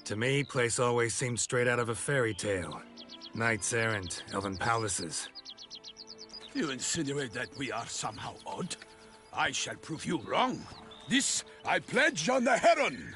To me, place always seemed straight out of a fairy tale. Knights errant, elven palaces. You insinuate that we are somehow odd? I shall prove you wrong. This I pledge on the Heron!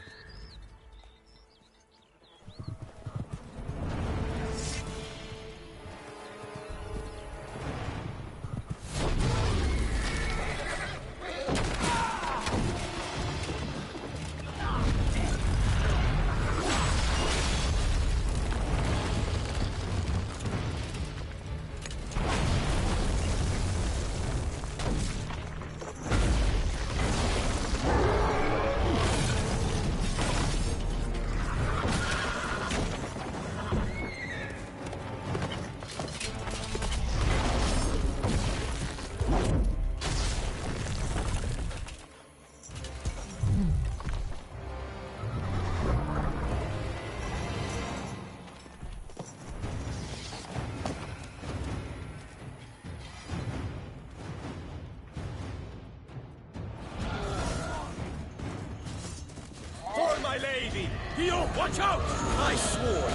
Theo, watch out! I swore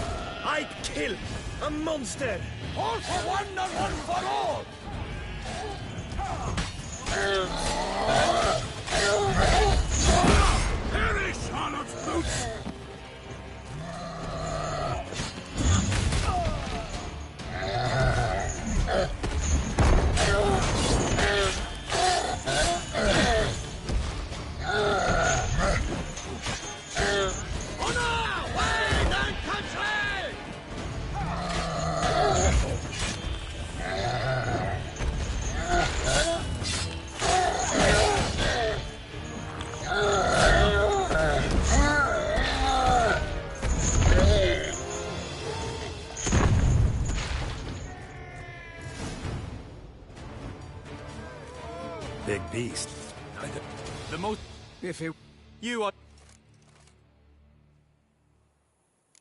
I'd kill a monster! All for one and one for all! Perish, Charlotte's boots! Big beast. The most... If it... You are...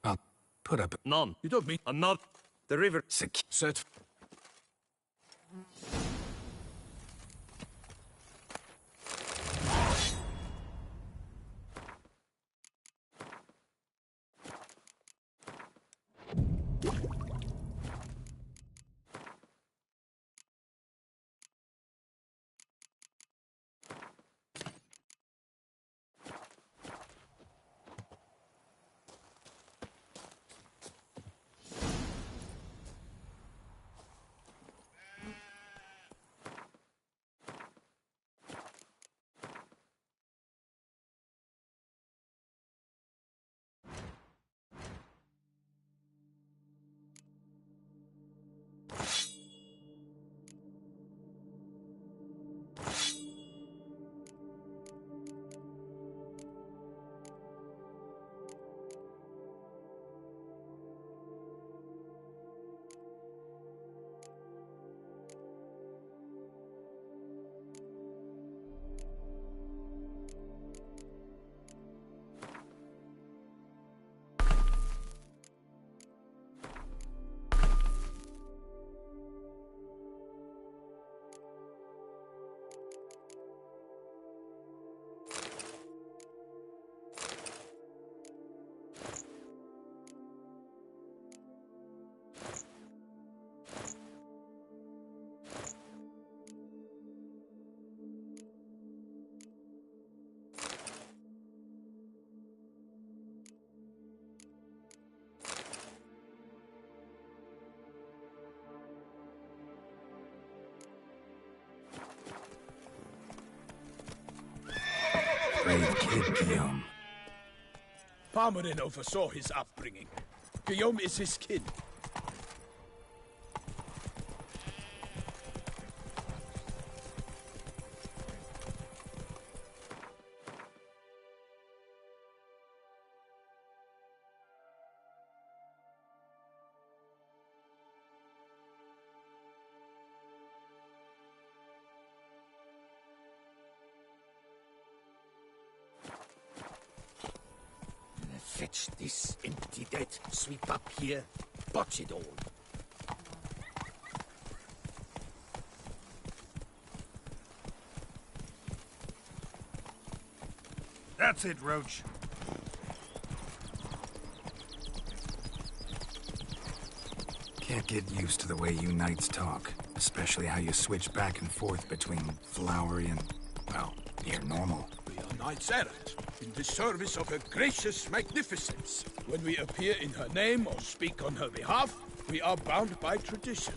I'll put up... None. You don't mean... I'm not... The river... Set. Brave kid, Guillaume. Parmarin oversaw his upbringing. Guillaume is his kid. Fetch this empty dead. Sweep up here. Botch it all. That's it, Roach. Can't get used to the way you knights talk, especially how you switch back and forth between flowery and, well, near normal. We are knights errant, in the service of her gracious magnificence. When we appear in her name or speak on her behalf, we are bound by tradition.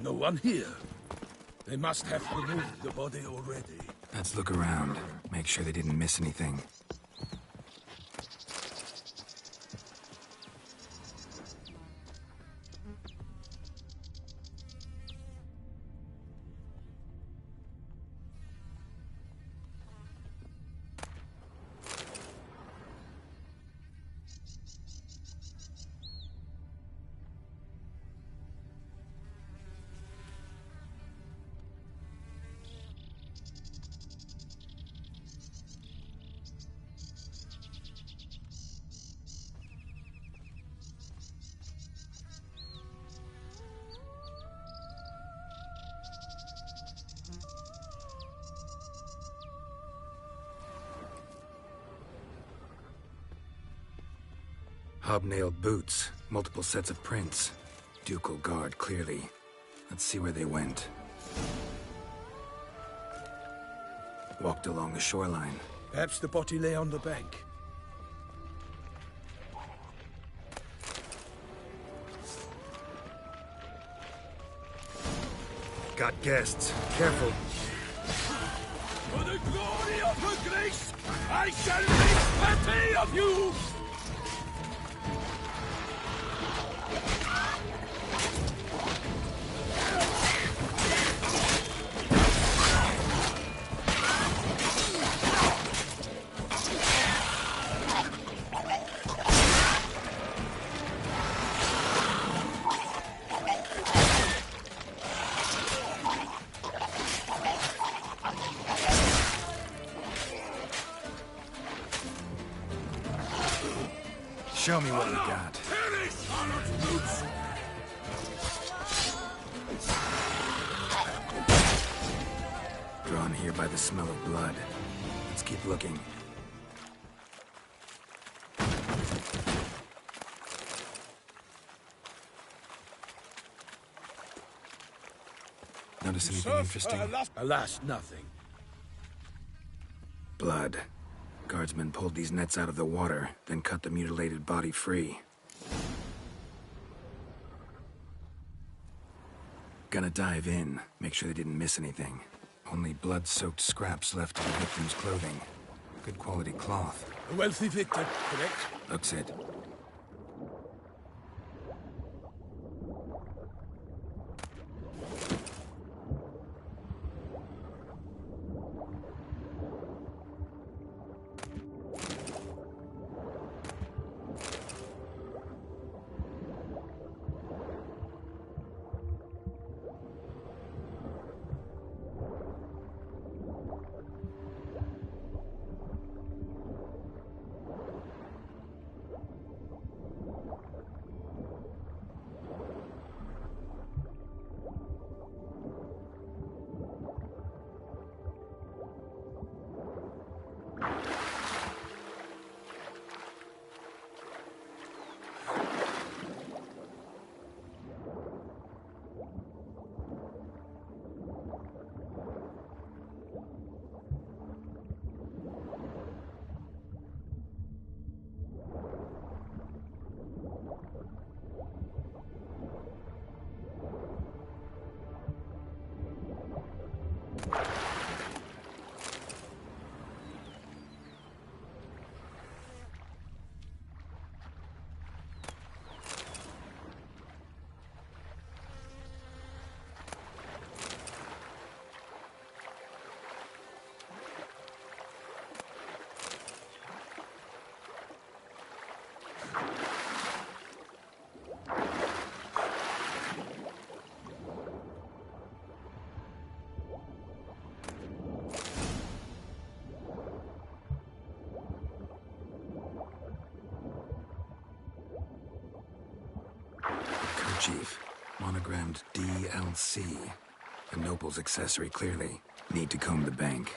No one here. They must have removed the body already. Let's look around, make sure they didn't miss anything. Hobnailed boots, multiple sets of prints. Ducal guard, clearly. Let's see where they went. Walked along the shoreline. Perhaps the body lay on the bank. Got guests. Careful. For the glory of her grace, I shall make plenty of you! Show me what we got. Drawn here by the smell of blood. Let's keep looking. Notice anything interesting? Alas, nothing. Blood. Guardsmen pulled these nets out of the water, then cut the mutilated body free. Gonna dive in, make sure they didn't miss anything. Only blood-soaked scraps left of the victim's clothing. Good quality cloth. A wealthy victim, correct? Looks it. Chief. Monogrammed DLC. A noble's accessory, clearly. Need to comb the bank.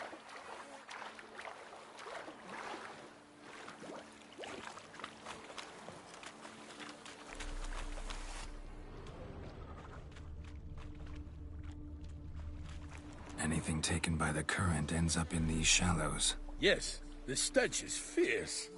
Anything taken by the current ends up in these shallows. Yes, the stench is fierce.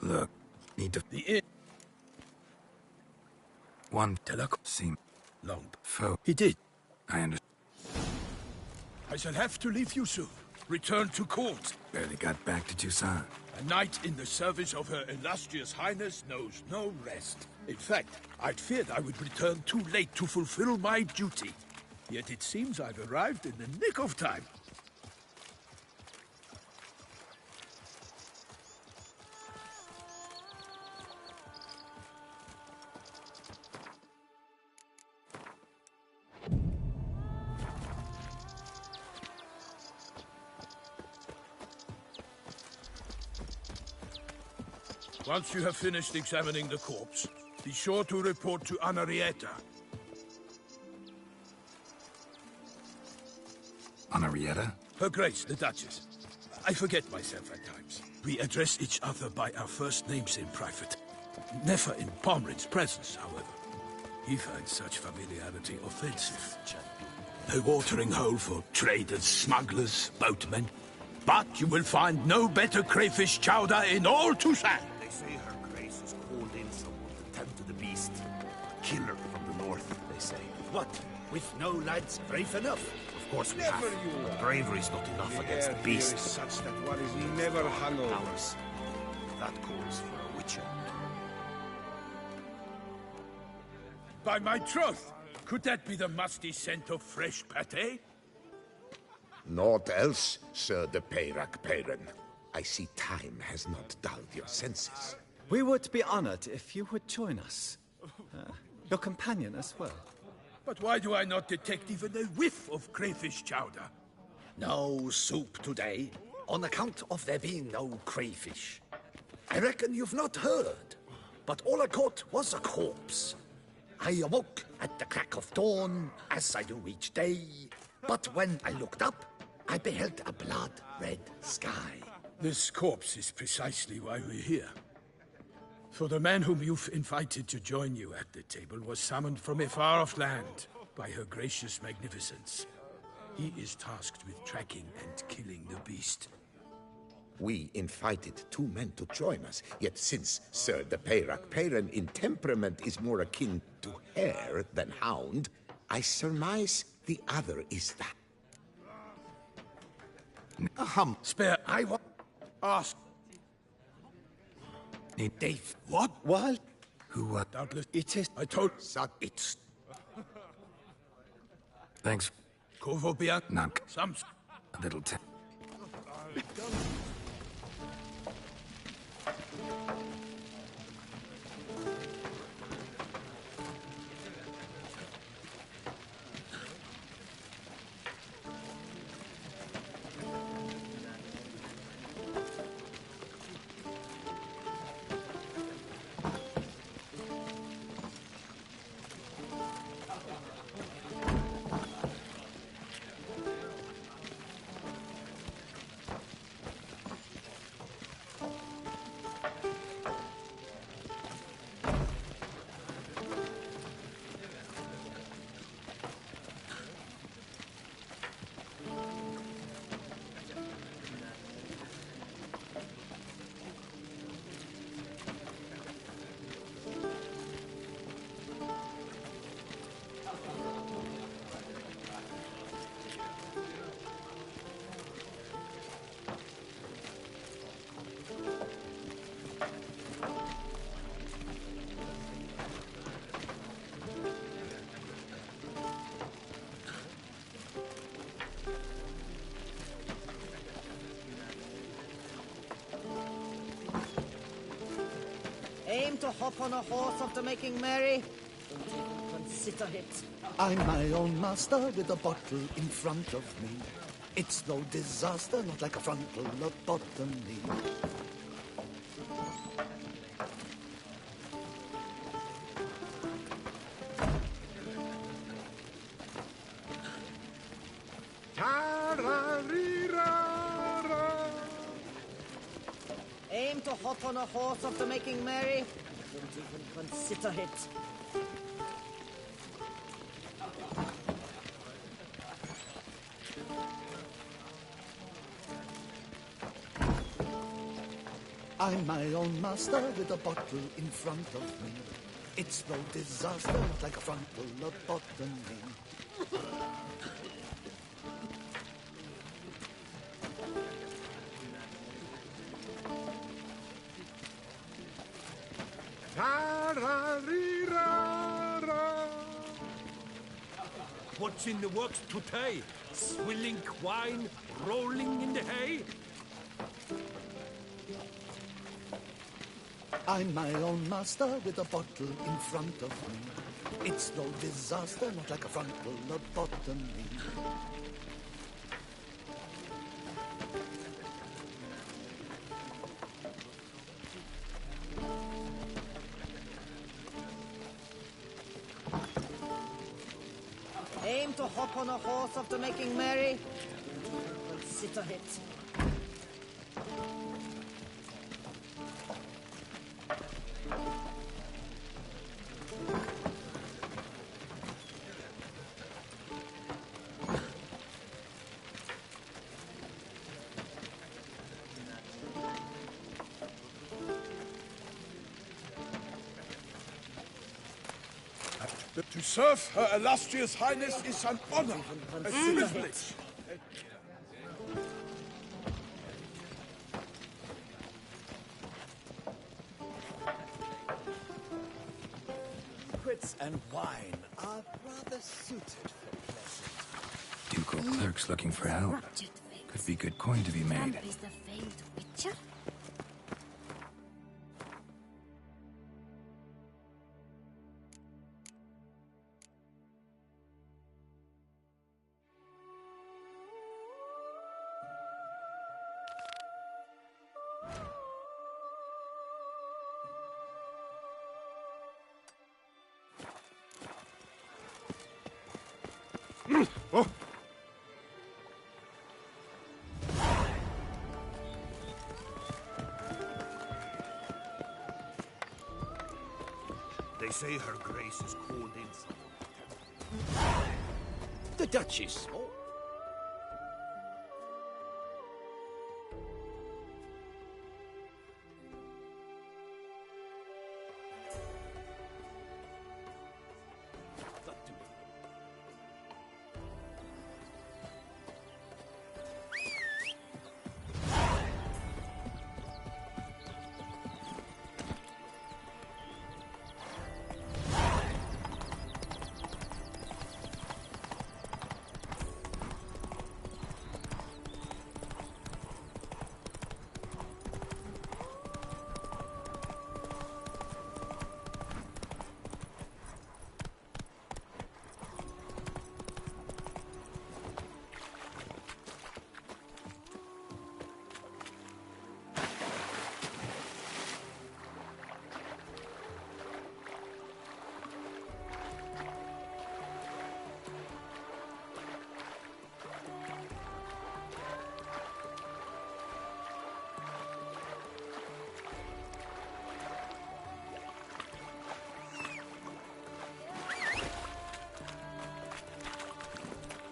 Look, need to... The inn. One Telak seem... long. Foe. He did. I understand. I shall have to leave you soon. Return to court. Barely got back to Tucson. A knight in the service of Her Illustrious Highness knows no rest. In fact, I'd feared I would return too late to fulfill my duty. Yet it seems I've arrived in the nick of time. Once you have finished examining the corpse, be sure to report to Anarietta. Anarietta? Her Grace, the Duchess. I forget myself at times. We address each other by our first names in private. Never in Pomrin's presence, however. He finds such familiarity offensive. A watering hole for traders, smugglers, boatmen. But you will find no better crayfish chowder in all Tucson. They say Her Grace has called in someone to tend to the beast. A killer from the north, they say. What? With no lads brave enough? Of course we have. But bravery's not enough against the beast. Such that one is never hung over. Ours. That calls for a witcher. By my troth, could that be the musty scent of fresh pate? Naught else, Sir de Peyrac Peyren. I see time has not dulled your senses. We would be honored if you would join us. Your companion as well. But why do I not detect even a whiff of crayfish chowder? No soup today, on account of there being no crayfish. I reckon you've not heard, but all I caught was a corpse. I awoke at the crack of dawn, as I do each day, but when I looked up, I beheld a blood-red sky. This corpse is precisely why we're here. For the man whom you've invited to join you at the table was summoned from a far-off land by Her Gracious Magnificence. He is tasked with tracking and killing the beast. We invited two men to join us, yet since Sir de Peyrac Peyren in temperament is more akin to hare than hound, I surmise the other is that. Spare, I want... Ask. Dave. What? What? Who, what? Doubtless. It is... I told... It's... Thanks. Kovobian. Not Some... a little tip. to hop on a horse after making merry? Don't even consider it. I'm my own master with a bottle in front of me. It's no disaster, not like a frontal lobotomy. Aim to hop on a horse after making merry? Don't even consider it. I'm my own master with a bottle in front of me. It's no disaster, not like a frontal lobotomy. What's in the works today? Swilling wine, rolling in the hay? I'm my own master with a bottle in front of me. It's no disaster, not like a frontal lobotomy. Aim to hop on a horse after making merry? Don't even consider it. To serve Her Illustrious Highness is an honor, a privilege. Wits and wine are rather suited for pleasant. Ducal clerks looking for help. Could be good coin to be made. Is the famed witcher? They say her grace is called in from the Duchess. Oh. Talk to me.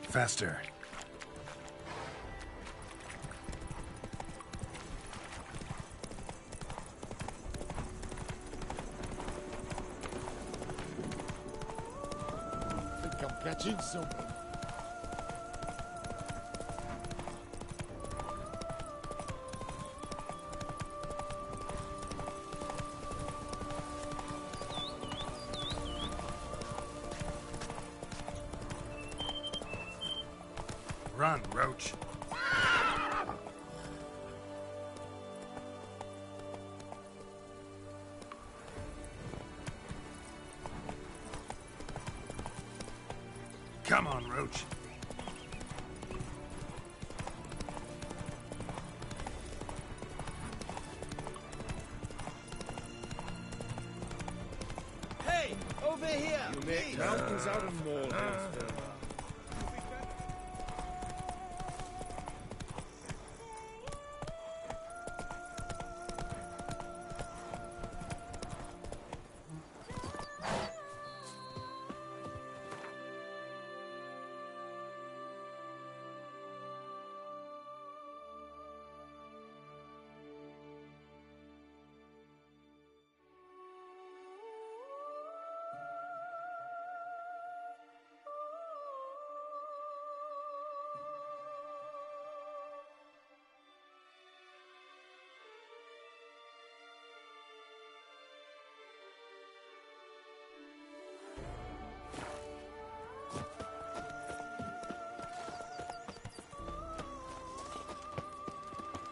Faster. I think I'm catching something. Run, Roach. approach. Hey, over here! You make mountains out of molehills, Dobry.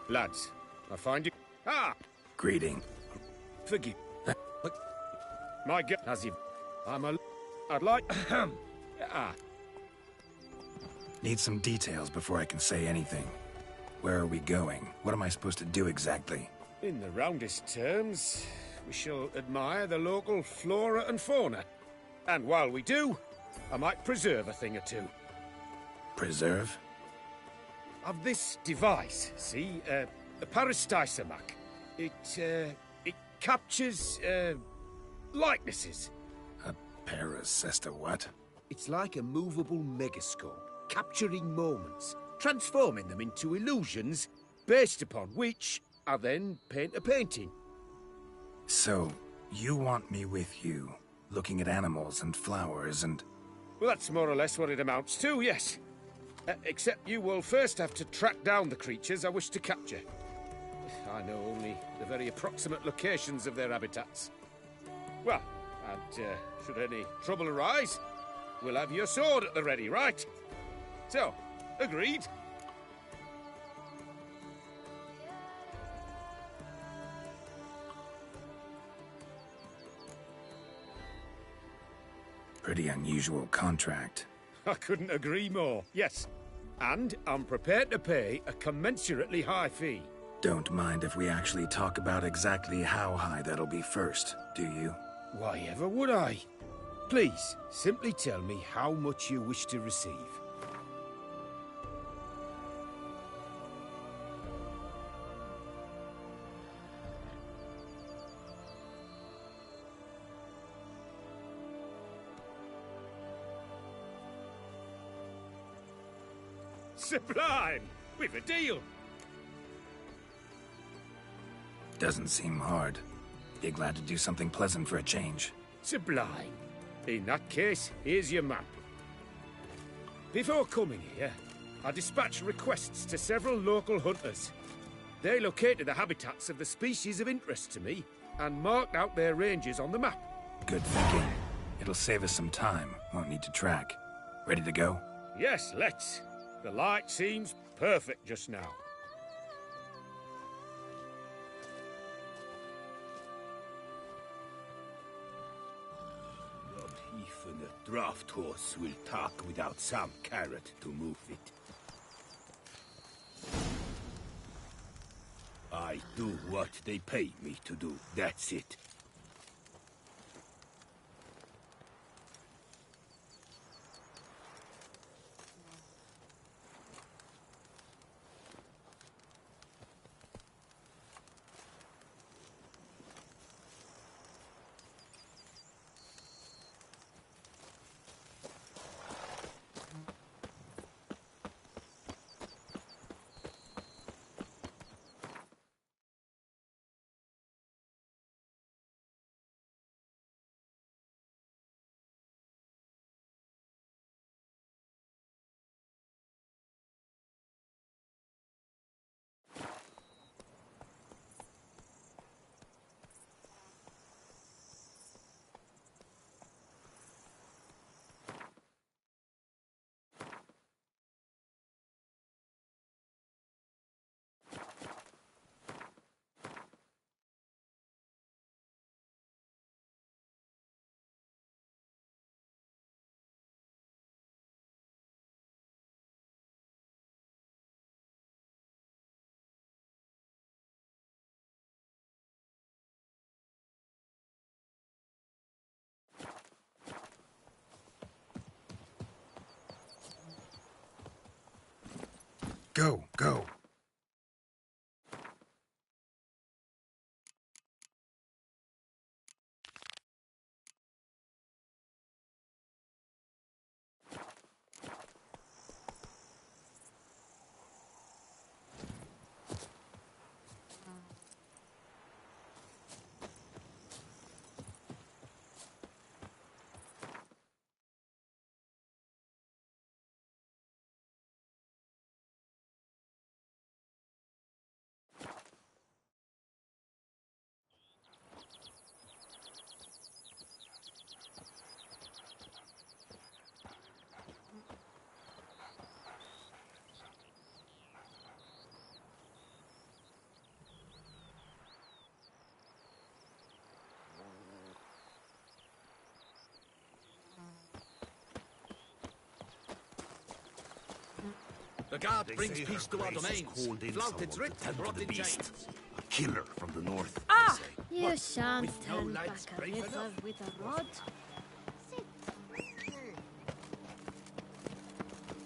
Lads, I find you. Ah! Greeting. Forgive. My God, has he? I'd like. Ah, Need some details before I can say anything. Where are we going? What am I supposed to do exactly? in the roundest terms, we shall admire the local flora and fauna. And while we do, I might preserve a thing or two. Preserve? Of this device, see, the Parastisomac. It captures, likenesses. A parasesta what? It's like a movable megascope, capturing moments, transforming them into illusions, Based upon which, I then paint a painting. So, you want me with you, looking at animals and flowers and... Well, that's more or less what it amounts to, yes. Except you will first have to track down the creatures I wish to capture. I know only the very approximate locations of their habitats. Well, and should any trouble arise, we'll have your sword at the ready, right? So, agreed? Pretty unusual contract. I couldn't agree more, yes. And I'm prepared to pay a commensurately high fee. Don't mind if we actually talk about exactly how high that'll be first, do you? Why ever would I? Please, simply tell me how much you wish to receive. Sublime! We've a deal! Doesn't seem hard. Be glad to do something pleasant for a change. Sublime. In that case, here's your map. Before coming here, I dispatched requests to several local hunters. They located the habitats of the species of interest to me and marked out their ranges on the map. Good thinking. It'll save us some time. Won't need to track. Ready to go? Yes, let's. The light seems perfect just now. Not even a draft horse will talk without some carrot to move it. I do what they pay me to do, that's it. Go, go. The guard brings peace to our domains. Flouted writ and brought in chains. A killer from the north. Ah! They say. You What? shan't With no turn lads back a brave river enough? with a rod.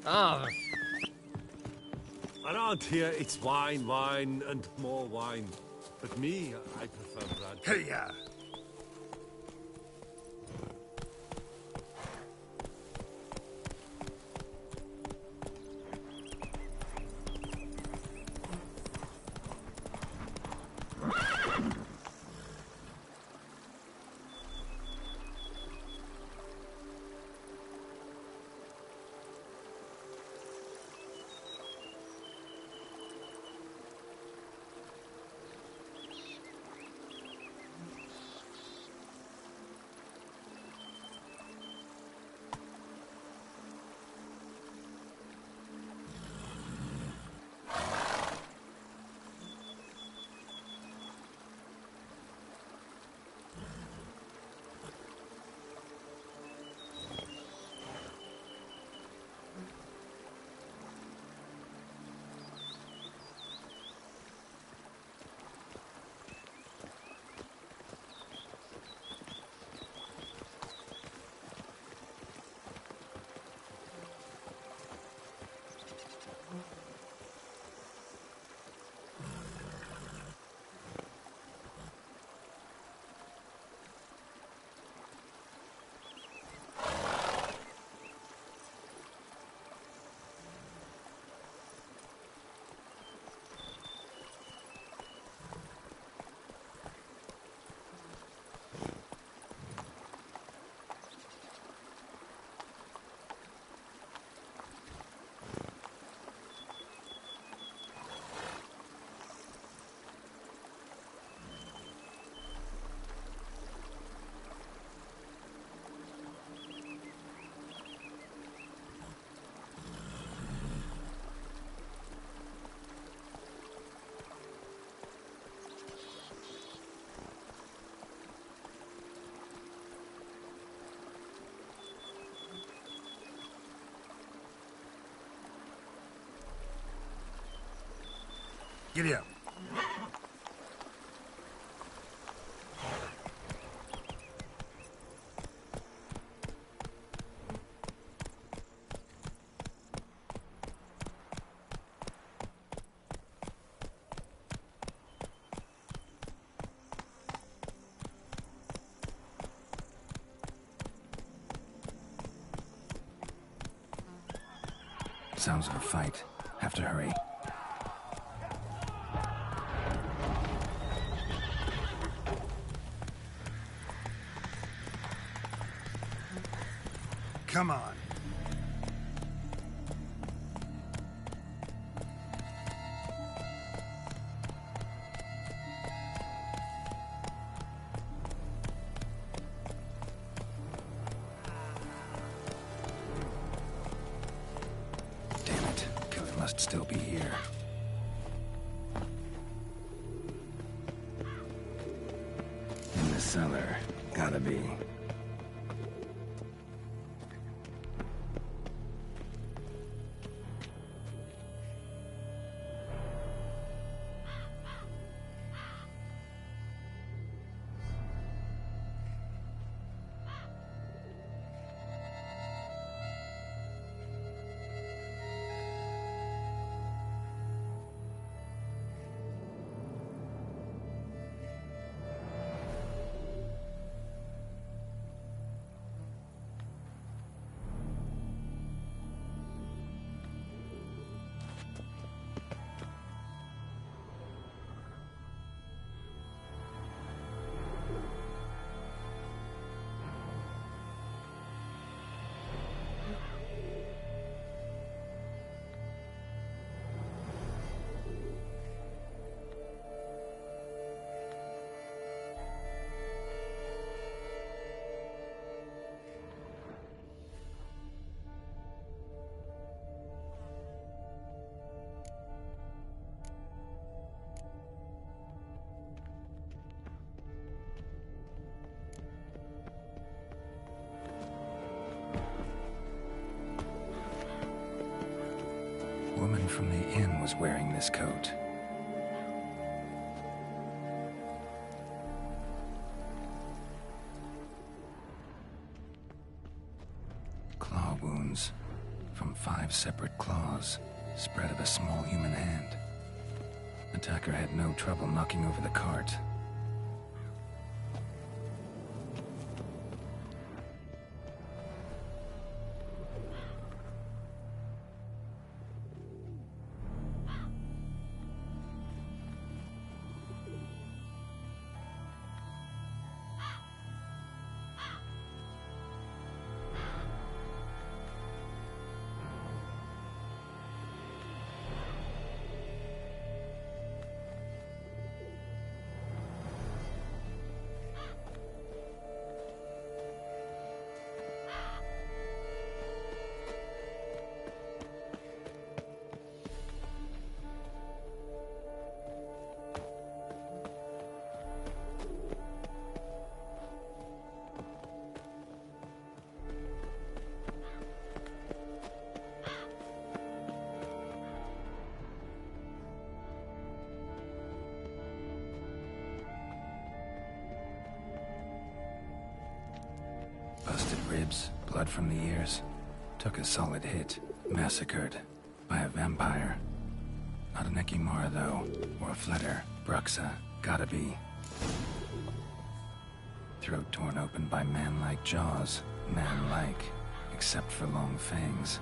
Ah! Around here, it's wine, wine, and more wine. But me, I prefer blood. Hey, yeah. Giddy up. Sounds like a fight. Have to hurry. Come on. Damn it. Killer must still be here. In the cellar. Gotta be. woman from the inn was wearing this coat. Claw wounds from 5 separate claws, spread of a small human hand. Attacker had no trouble knocking over the cart. Busted ribs, blood from the ears. Took a solid hit. Massacred by a vampire. Not an Ekimara, though, or a Fletter. Bruxa. Gotta be. Throat torn open by man-like jaws. Man-like, except for long fangs.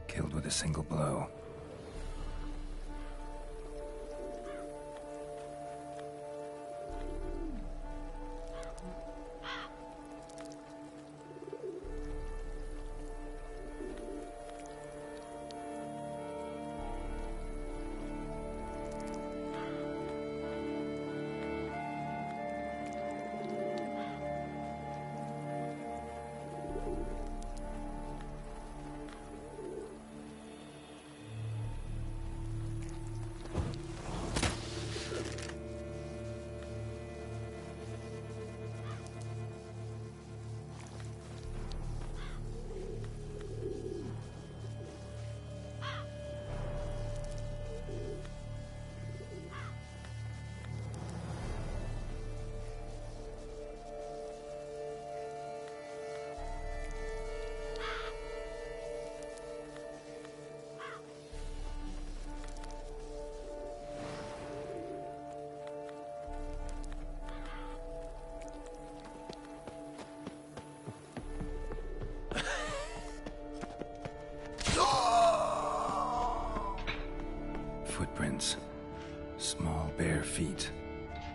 Killed with a single blow. Footprints. Small, bare feet.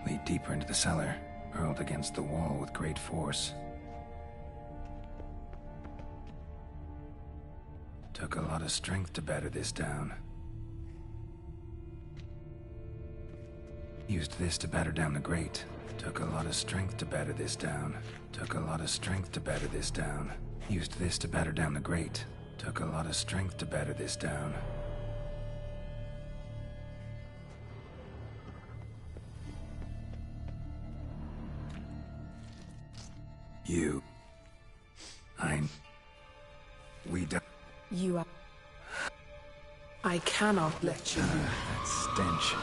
Lead deeper into the cellar, hurled against the wall with great force. Took a lot of strength to batter this down. Used this to batter down the grate. Took a lot of strength to batter this down. Took a lot of strength to batter this down. Used this to batter down the grate. Took a lot of strength to batter this down. We don't. You are... I cannot let you... That stench.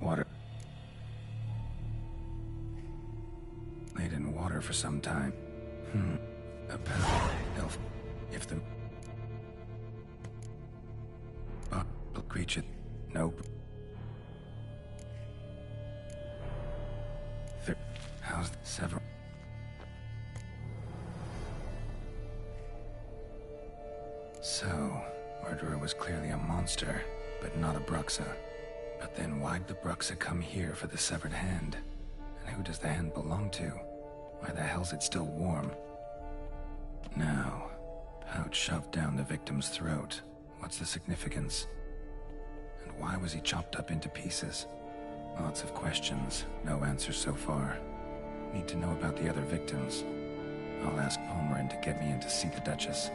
Water. Laid in water for some time. A pal. Elf. If the... creature. Nope. How's several... So, murderer was clearly a monster, but not a Bruxa. But then why'd the Bruxa come here for the severed hand? And who does the hand belong to? Why the hell's it still warm? Now, pouch shoved down the victim's throat. What's the significance? And why was he chopped up into pieces? Lots of questions, no answers so far. Need to know about the other victims. I'll ask Palmerin to get me in to see the Duchess.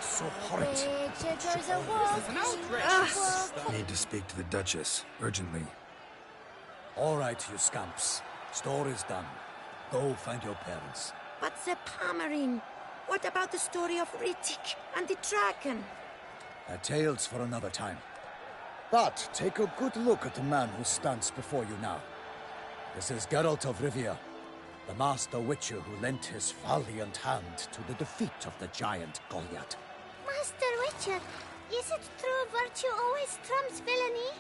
So horrid. Need to speak to the Duchess, urgently. All right, you scamps. Story's done. Go find your parents. But the Palmerin, what about the story of Rittik and the dragon? A tale's for another time. But take a good look at the man who stands before you now. This is Geralt of Rivia. The master witcher who lent his valiant hand to the defeat of the giant Goliath. Master Witcher, is it true virtue always trumps villainy?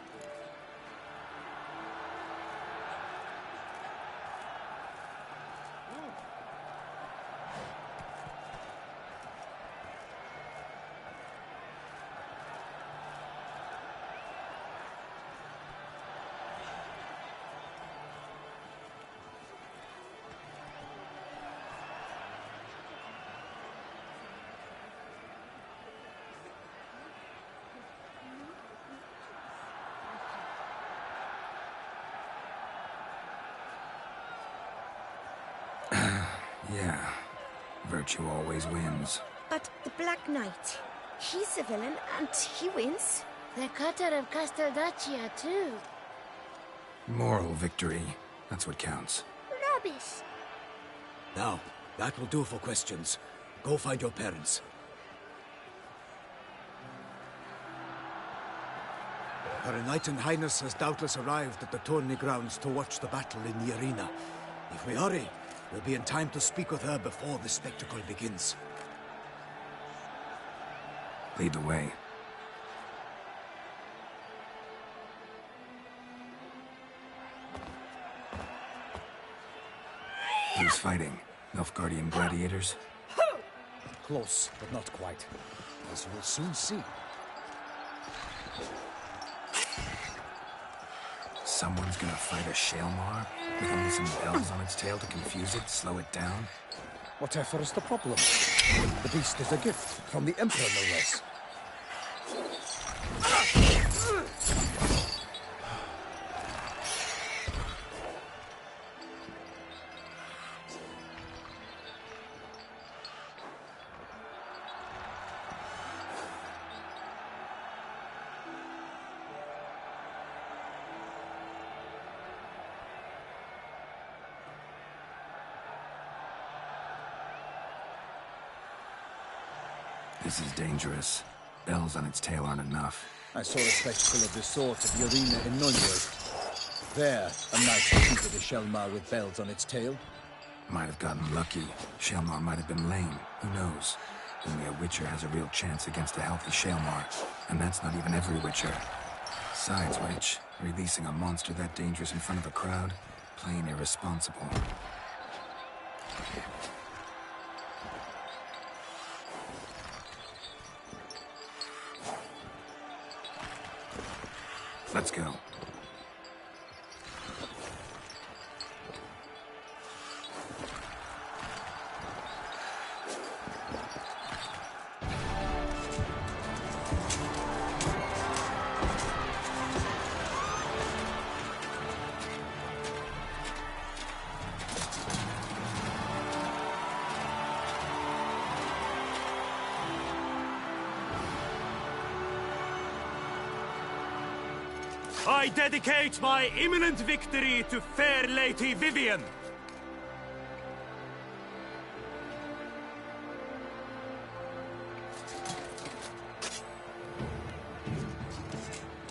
Yeah, virtue always wins. But the Black Knight, he's a villain and he wins. The cutter of Casteldaccia, too. Moral victory, that's what counts. Rubbish. Now, that will do for questions. Go find your parents. Her Knight Highness has doubtless arrived at the tourney grounds to watch the battle in the arena. If we hurry, we'll be in time to speak with her before the spectacle begins. Lead the way. Who's fighting? Nilfgaardian gladiators? Close, but not quite. As you'll soon see. Someone's gonna fight a Shaelmar with only some bells on its tail to confuse it, slow it down? Whatever is the problem? The beast is a gift from the Emperor, no less. This is dangerous. Bells on its tail aren't enough. I saw a spectacle of this sort at the arena in Nunberg. There, a knight defeated a Shaelmar with bells on its tail. Might have gotten lucky. Shaelmar might have been lame. Who knows? Only a Witcher has a real chance against a healthy Shaelmar. And that's not even every Witcher. Besides which, releasing a monster that dangerous in front of a crowd? Plain irresponsible. Let's go. I dedicate my imminent victory to fair Lady Vivian.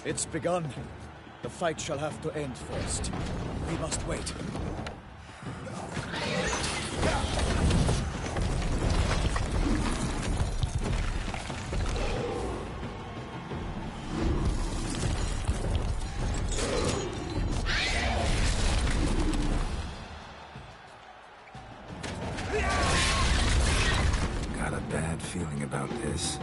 It's begun. The fight shall have to end first. We must wait. Got a bad feeling about this.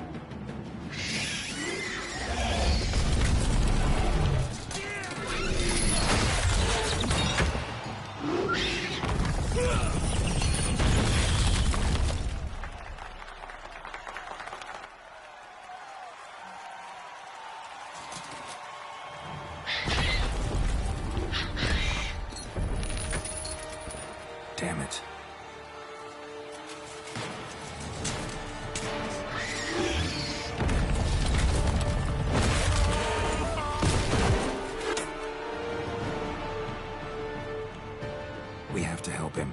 Damn it. We have to help him.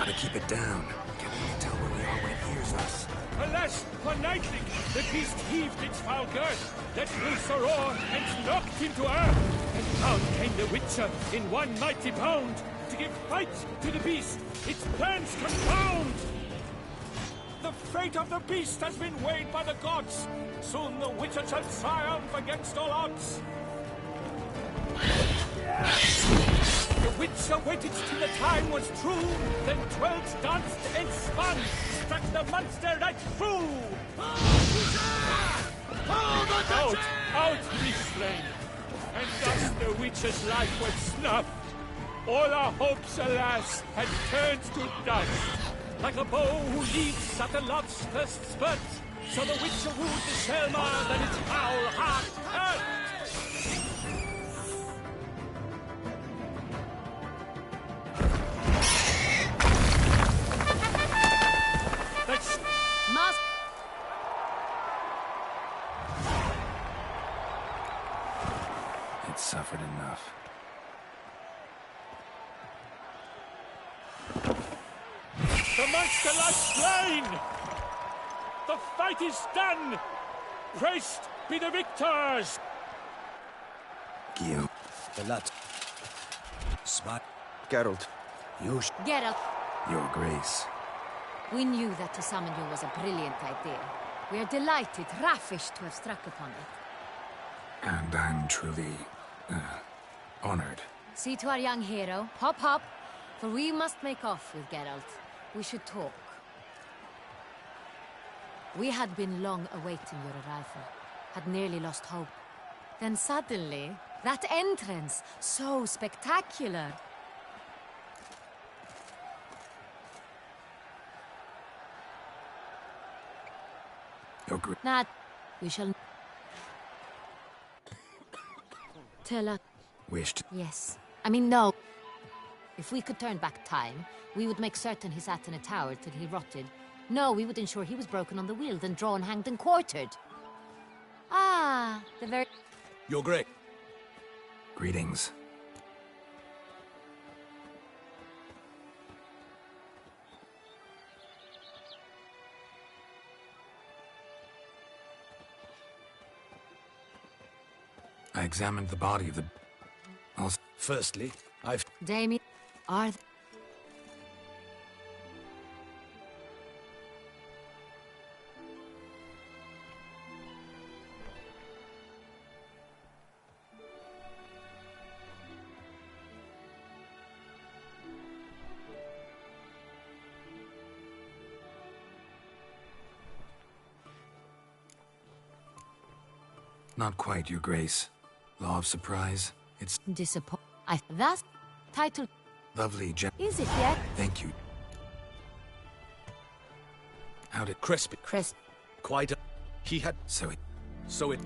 Gotta keep it down. Can we tell where we are when it hears us? Alas, for nightling, the beast heaved its foul girth, let loose a roar, and knocked him to earth. And down came the Witcher in one mighty bound, to give fight to the beast, its plans confound. The fate of the beast has been weighed by the gods. Soon the Witcher shall triumph against all odds. The Witcher waited till the time was true, then twirled, danced, and spun, struck the monster right through. Out he slain, and thus the Witcher's life was snuffed. All our hopes, alas, had turned to dust. Like a bow who leaps at the love's first spurt, so the Witcher wooed the Selma, that its foul heart hurt. It's suffered enough. The monster lies slain! The fight is done! Praised be the victors! Gil. The lad. Smart. Geralt. You Geralt, Your Grace. we knew that to summon you was a brilliant idea. We are delighted, ravished to have struck upon it. And I'm truly, honored. See to our young hero. Hop, hop. For we must make off with Geralt. We should talk. We had been long awaiting your arrival. Had nearly lost hope. Then suddenly, that entrance, so spectacular. Your Grace. Not. We shall. Tell us. Wished. Yes. I mean, no. If we could turn back time, we would make certain he sat in a tower till he rotted. No, we would ensure he was broken on the wheel, then drawn, hanged, and quartered. Ah, the very... You're great. Greetings. I examined the body of the... Also, Firstly, I've... Damien, are... Not quite, Your Grace. Law of surprise. It's Disappoint... That's... Title... lovely, Is it yet? Thank you. How did... Crispy. Crisp. Quite a... He had... So it... So it...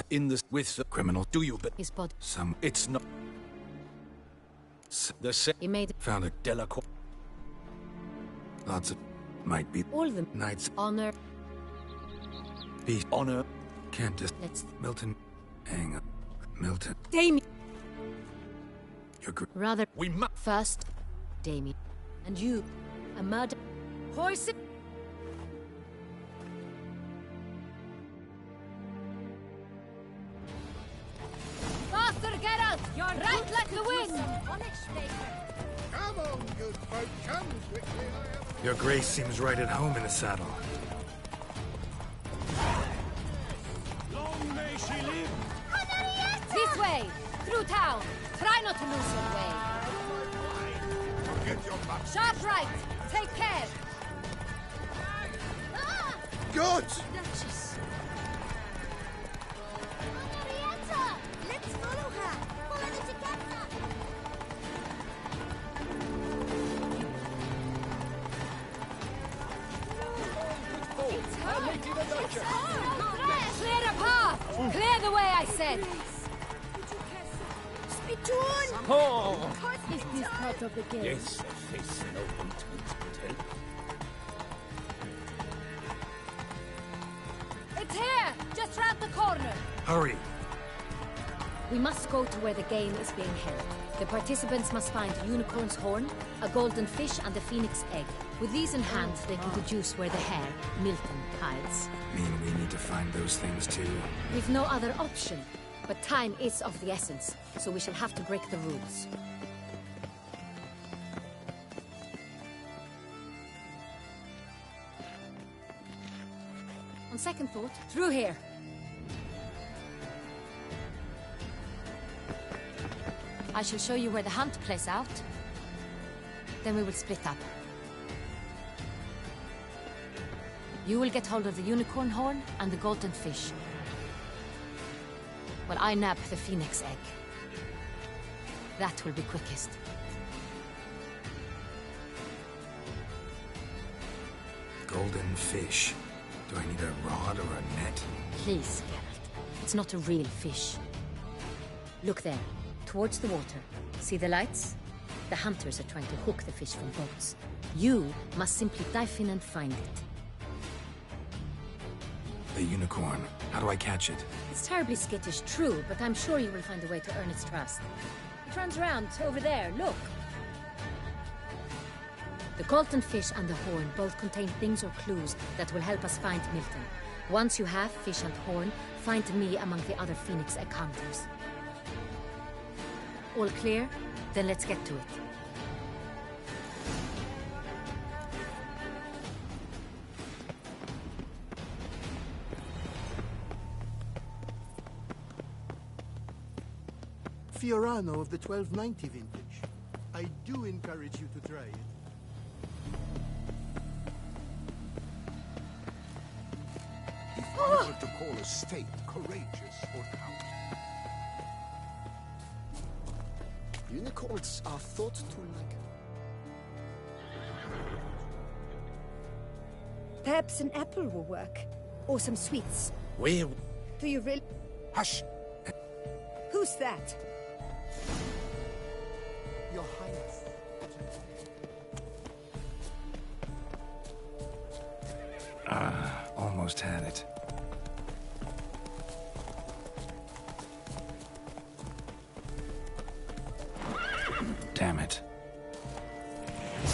In the... With the... Criminal. Do you but... His body. Some... It's not... The se... He made... Found a... Delacour. Lots of... Might be... All them. Knights... Honor. Be... Honor. Can't just... Let's... Milton... Hang up. Milton... Damien. Your Grace... Rather... We must... First, Damien. And you. A murder... Poison... Faster, Geralt! You're right like the wind! Come on, good folk, come quickly. Your Grace seems right at home in the saddle. Long may she live! This way! Through town! Try not to lose your way! Get your butt. Sharp right! Take care! Good! Duchess. Henrietta! Let's follow her. Follow her together. It's her. It's her. Clear a path! Clear the way, I said! Spittoon! Oh! Is this part of the game? Yes, face no ointment. It's here! Just round the corner! Hurry! We must go to where the game is being held. The participants must find a unicorn's horn, a golden fish, and a phoenix egg. With these in hand, they can deduce where the hare, Milton, hides. Mean we need to find those things too? We've no other option. But time is of the essence, so we shall have to break the rules. On second thought, through here. I shall show you where the hunt plays out. Then we will split up. You will get hold of the unicorn horn and the golden fish, while I nab the phoenix egg. That will be quickest. Golden fish. Do I need a rod or a net? Please, Geralt. It's not a real fish. Look there, towards the water. See the lights? The hunters are trying to hook the fish from boats. You must simply dive in and find it. The unicorn. How do I catch it? It's terribly skittish, true, but I'm sure you will find a way to earn its trust. It runs around over there, look. The golden fish and the horn both contain things or clues that will help us find Milton. Once you have fish and horn, find me among the other phoenix egg hunters. All clear? Then let's get to it. Fiorano of the 1290 vintage. I do encourage you to try it. If I were to call a state courageous or coward. Unicorns are thought to like... Perhaps an apple will work. Or some sweets. Where? Do you really... Hush! Who's that? Your Highness. Almost had it. Damn it.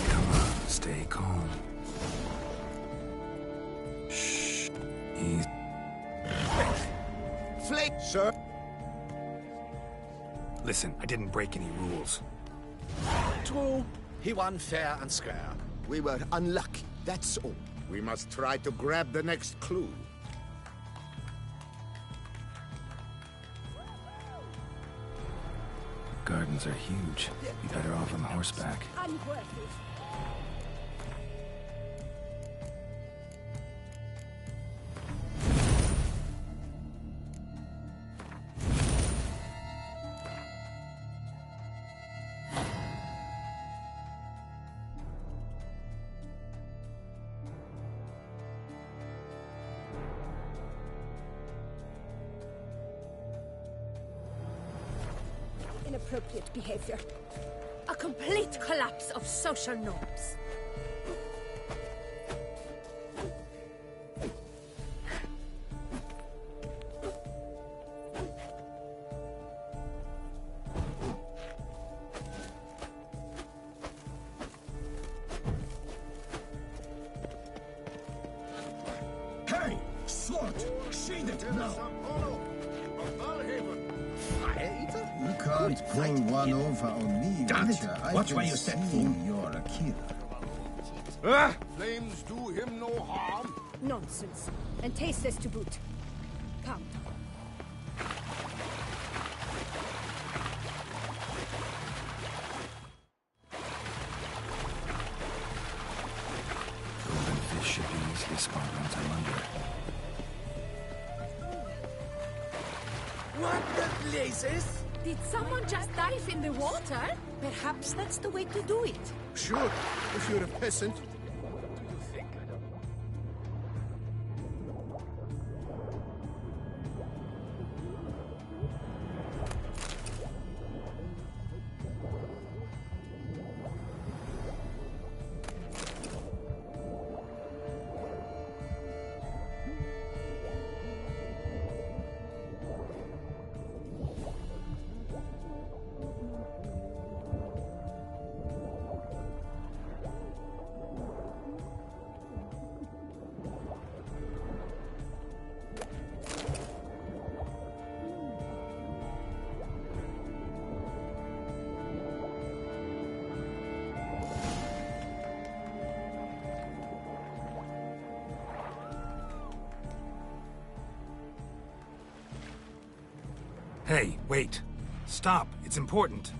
Come on, stay calm. Shh. Easy. Flake, sir! Listen, I didn't break any rules. True. He won fair and square. We were unlucky, that's all. We must try to grab the next clue. Gardens are huge. Be better off on horseback. Unworthy. Inappropriate behavior. A complete collapse of social norms. Hey! Sword! Sheathe it now! You can't pull one over on me, Damn it! Witcher. Watch where you step, fool. You're a killer. Ah! Flames do him no harm. Nonsense. And tasteless to boot. Come. Golden fish should be easily spotted once I'm under. What the blazes? Did someone just dive in the water? Perhaps that's the way to do it. Sure, if you're a peasant. Hey, wait. Stop. It's important.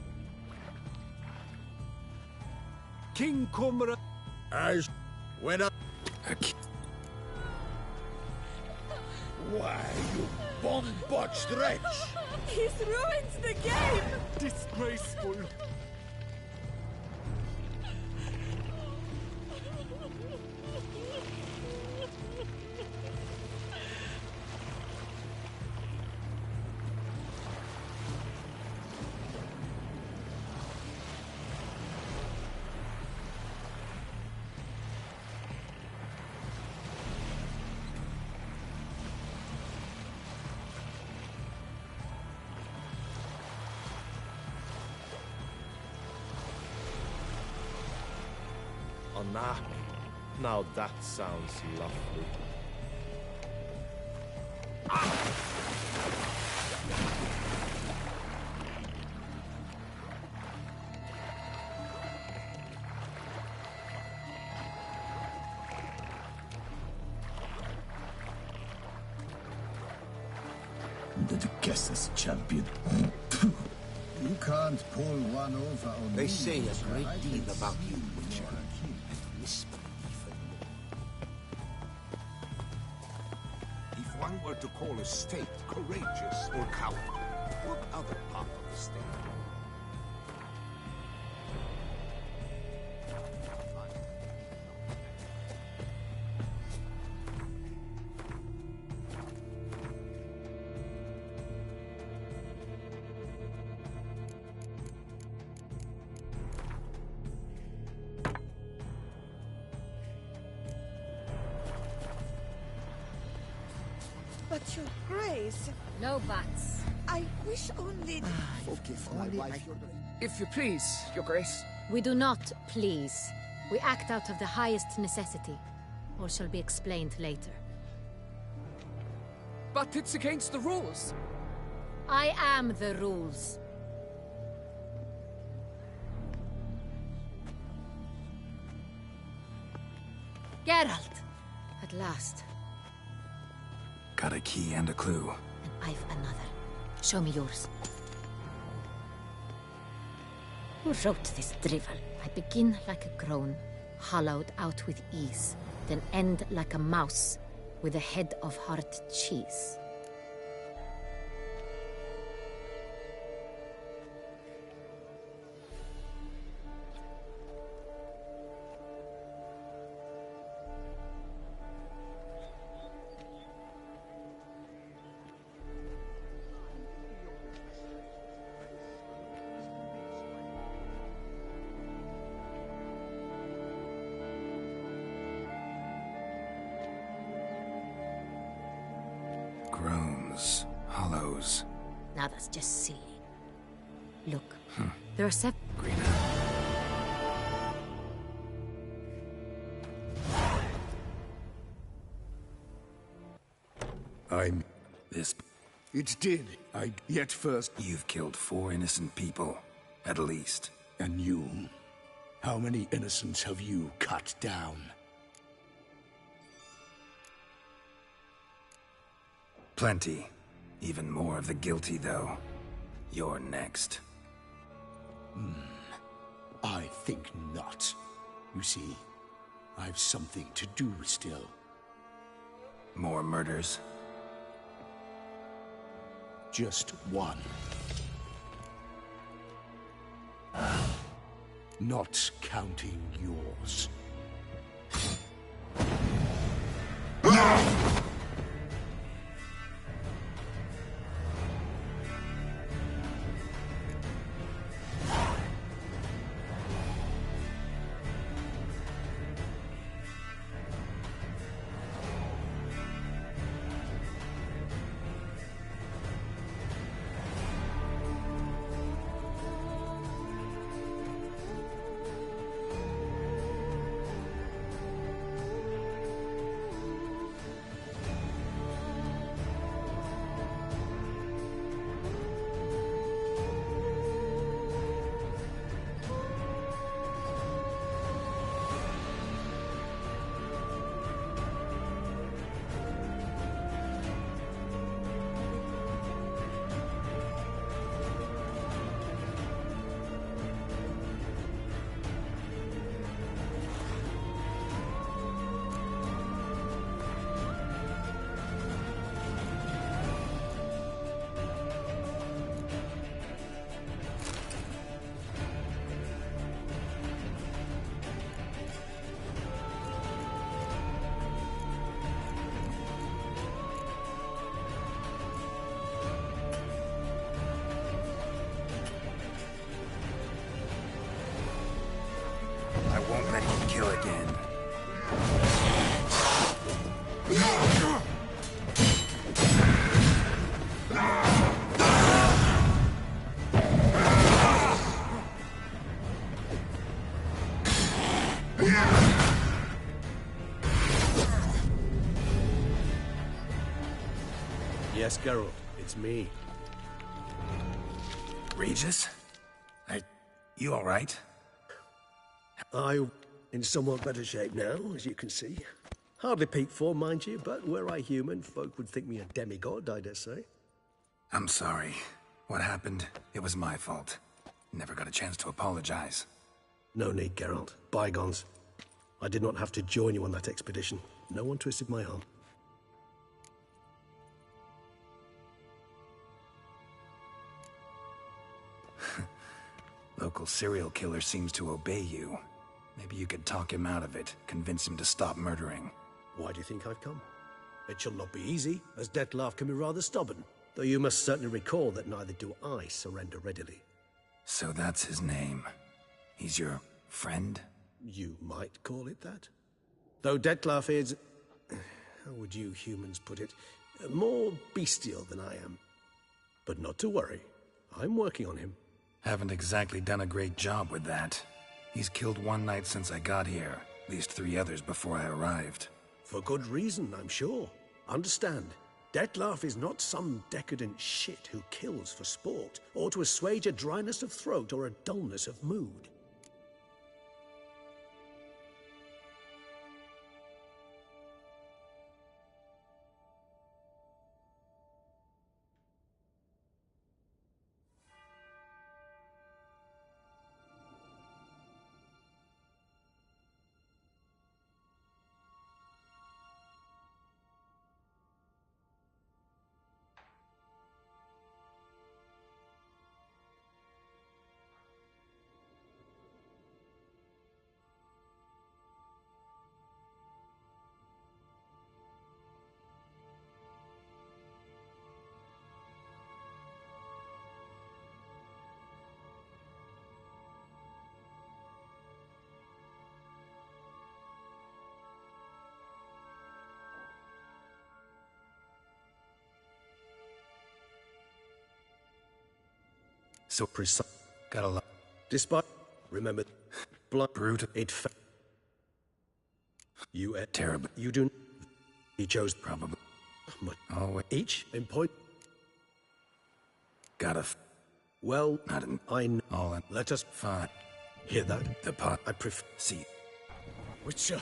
King Cumra... As when I... Why, you bomb-botched wretch! He's ruined the game! Disgraceful. Now that sounds lovely. The Guesses champion. You can't pull one over on me. They say a great deal about you, Witcher, and whisper even more. If one were to call a state courageous or cowardly, what other part of the state? But your grace... No buts. I wish only... Forgive my wife. If you please, your grace. We do not please. We act out of the highest necessity. Or shall be explained later. But it's against the rules. I am the rules. Geralt! At last. Got a key and a clue. And I've another. Show me yours. Who wrote this drivel? I begin like a groan, hollowed out with ease, then end like a mouse, with a head of hard cheese. Groans, hollows. Now that's just silly. Look, there are seven... I'm... This... It did. Yet first... You've killed 4 innocent people, at least. And you? How many innocents have you cut down? Plenty. Even more of the guilty, though. You're next. I think not. You see, I've something to do still. More murders? Just one. Not counting yours. won't let you kill again. Yes, Geralt, it's me. Regis? You all right? I'm in somewhat better shape now, as you can see. Hardly peak form, mind you, but were I human, folk would think me a demigod, I dare say. I'm sorry. What happened, it was my fault. Never got a chance to apologize. No need, Geralt. Bygones. I did not have to join you on that expedition. No one twisted my arm. Local serial killer seems to obey you. Maybe you could talk him out of it, convince him to stop murdering. Why do you think I've come? It shall not be easy, as Dettlaff can be rather stubborn. Though you must certainly recall that neither do I surrender readily. So that's his name. He's your friend? You might call it that. Though Dettlaff is... how would you humans put it? More bestial than I am. But not to worry. I'm working on him. Haven't exactly done a great job with that. He's killed one knight since I got here. At least 3 others before I arrived. For good reason, I'm sure. Understand, Dettlaff is not some decadent shit who kills for sport, or to assuage a dryness of throat or a dullness of mood. So precise. Got a lot. Despite... remember... blood... brute. It you terrible. You do... He chose... Probably. But wait. Each in point... Gotta well, not in... I know. All in. Let us... Fine. Hear that? The pot. I prefer... See. Witcher,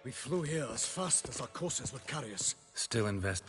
we flew here as fast as our courses would carry us. Still invest...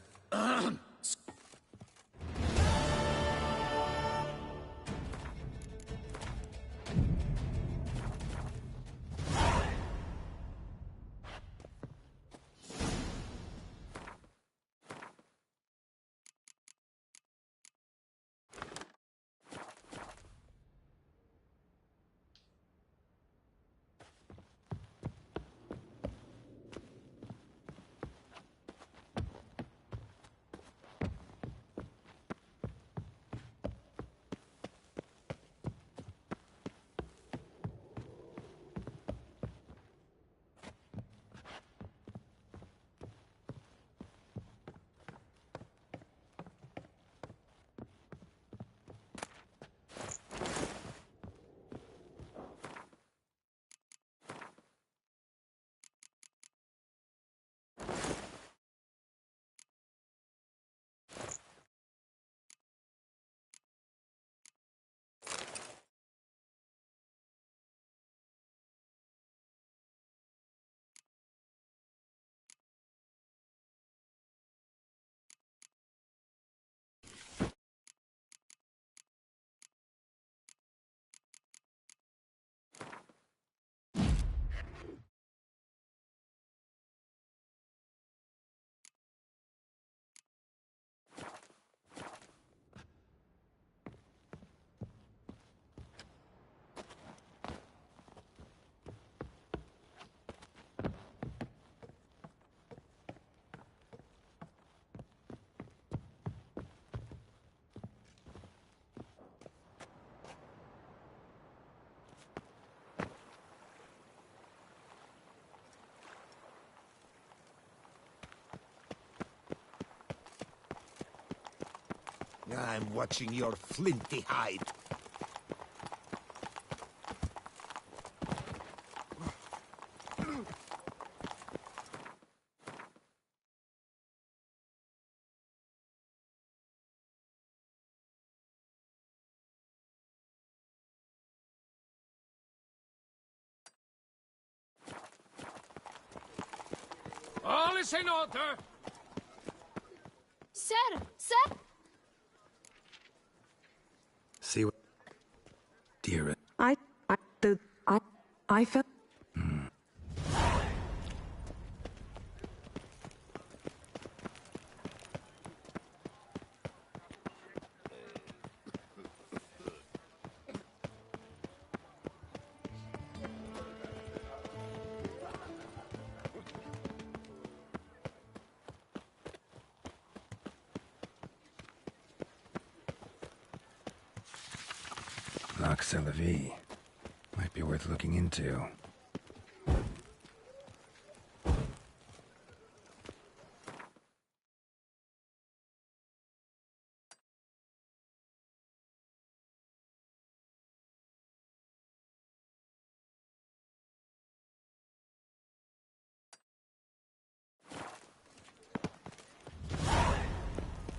I'm watching your flinty hide. All is in order. Sir! Sir! See what... Dear... I felt... Loch Salavi. Might be worth looking into.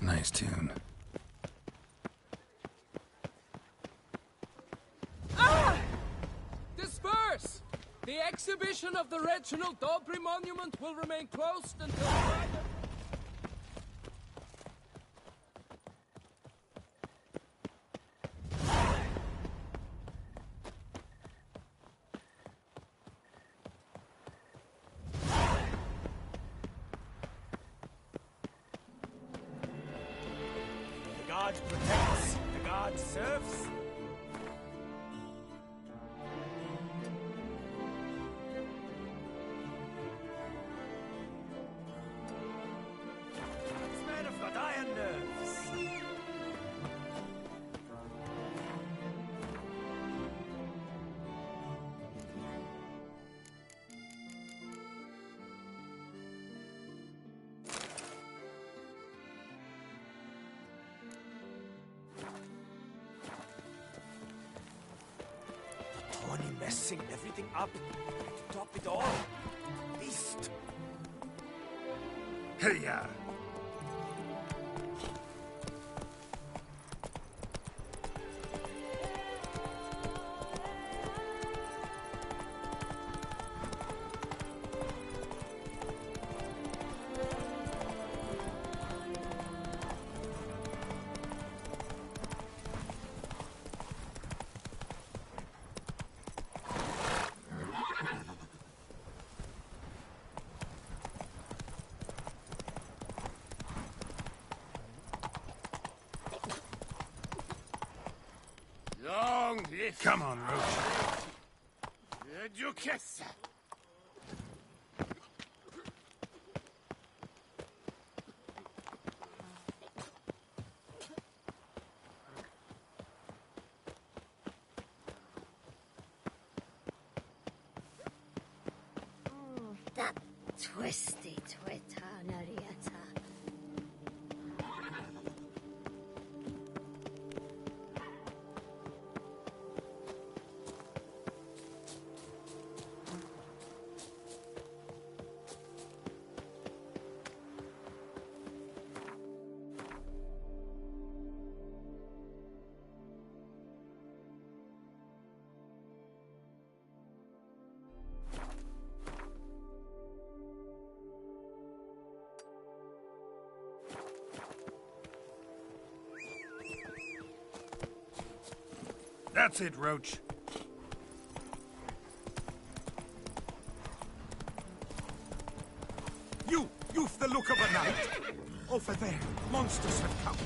Nice tune. Disperse! The exhibition of the regional Dobry monument will remain closed until Friday. The guard protects, the guard serves. These men have got iron nerves. Tony messing everything up. To top it all. Beast. Hey-ya! Long live... Come on, Roach. The Duchess! That twisty twitter, Narieta. That's it, Roach. You've the look of a knight. Over there, monsters have come.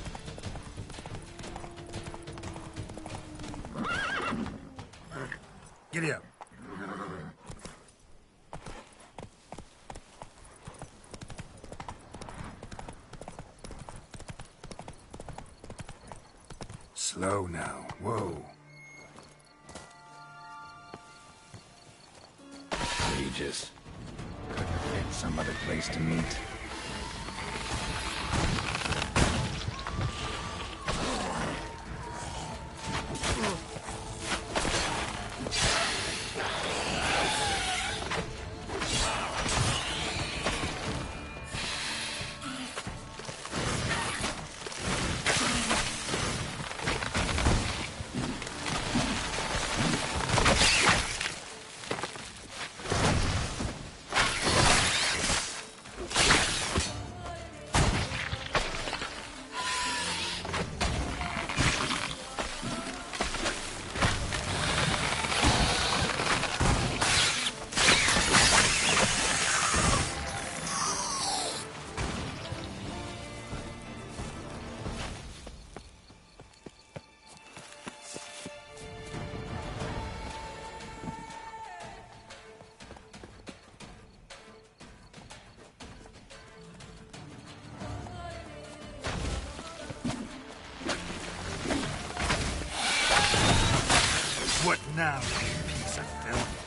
Giddy up. Slow now. Whoa. Regis. Couldn't have picked some other place to meet. What now, you piece of filth?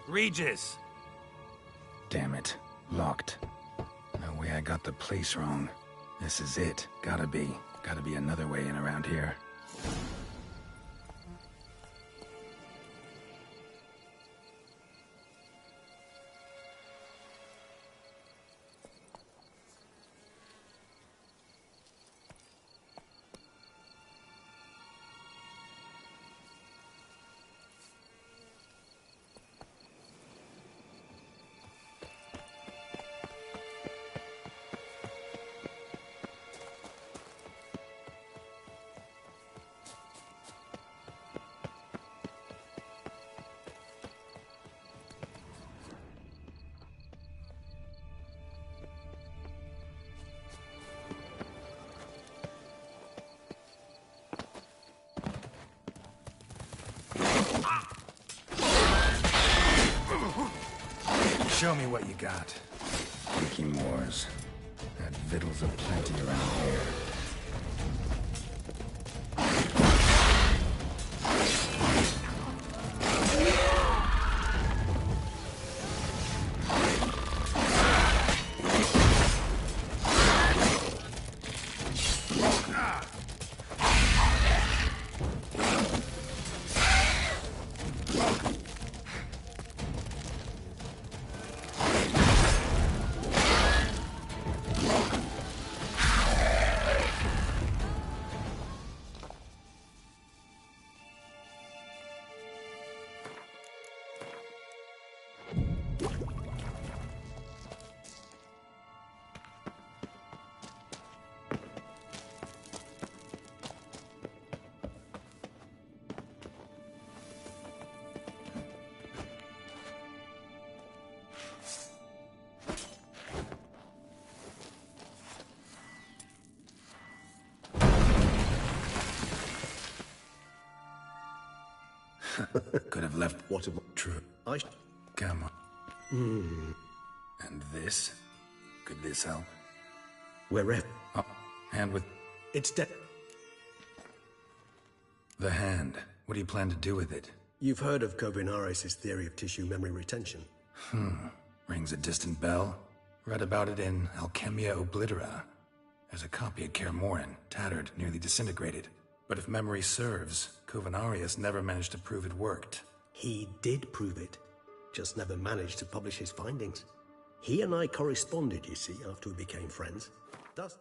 Regis! Damn it. Locked. No way I got the place wrong. This is it. Gotta be. Gotta be another way in around here. Show me what you got. Viking Wars. Had victuals aplenty around here. Could have left water. True. Come on. And this? Could this help? Wherever. Oh, hand with... It's dead. The hand. What do you plan to do with it? You've heard of Kovinaris' theory of tissue memory retention. Rings a distant bell. Read about it in Alchemia Oblitera. There's a copy at Kaer Morhen, tattered, nearly disintegrated. But if memory serves, Kovinaris never managed to prove it worked. He did prove it, just never managed to publish his findings. He and I corresponded, you see, after we became friends. Thus...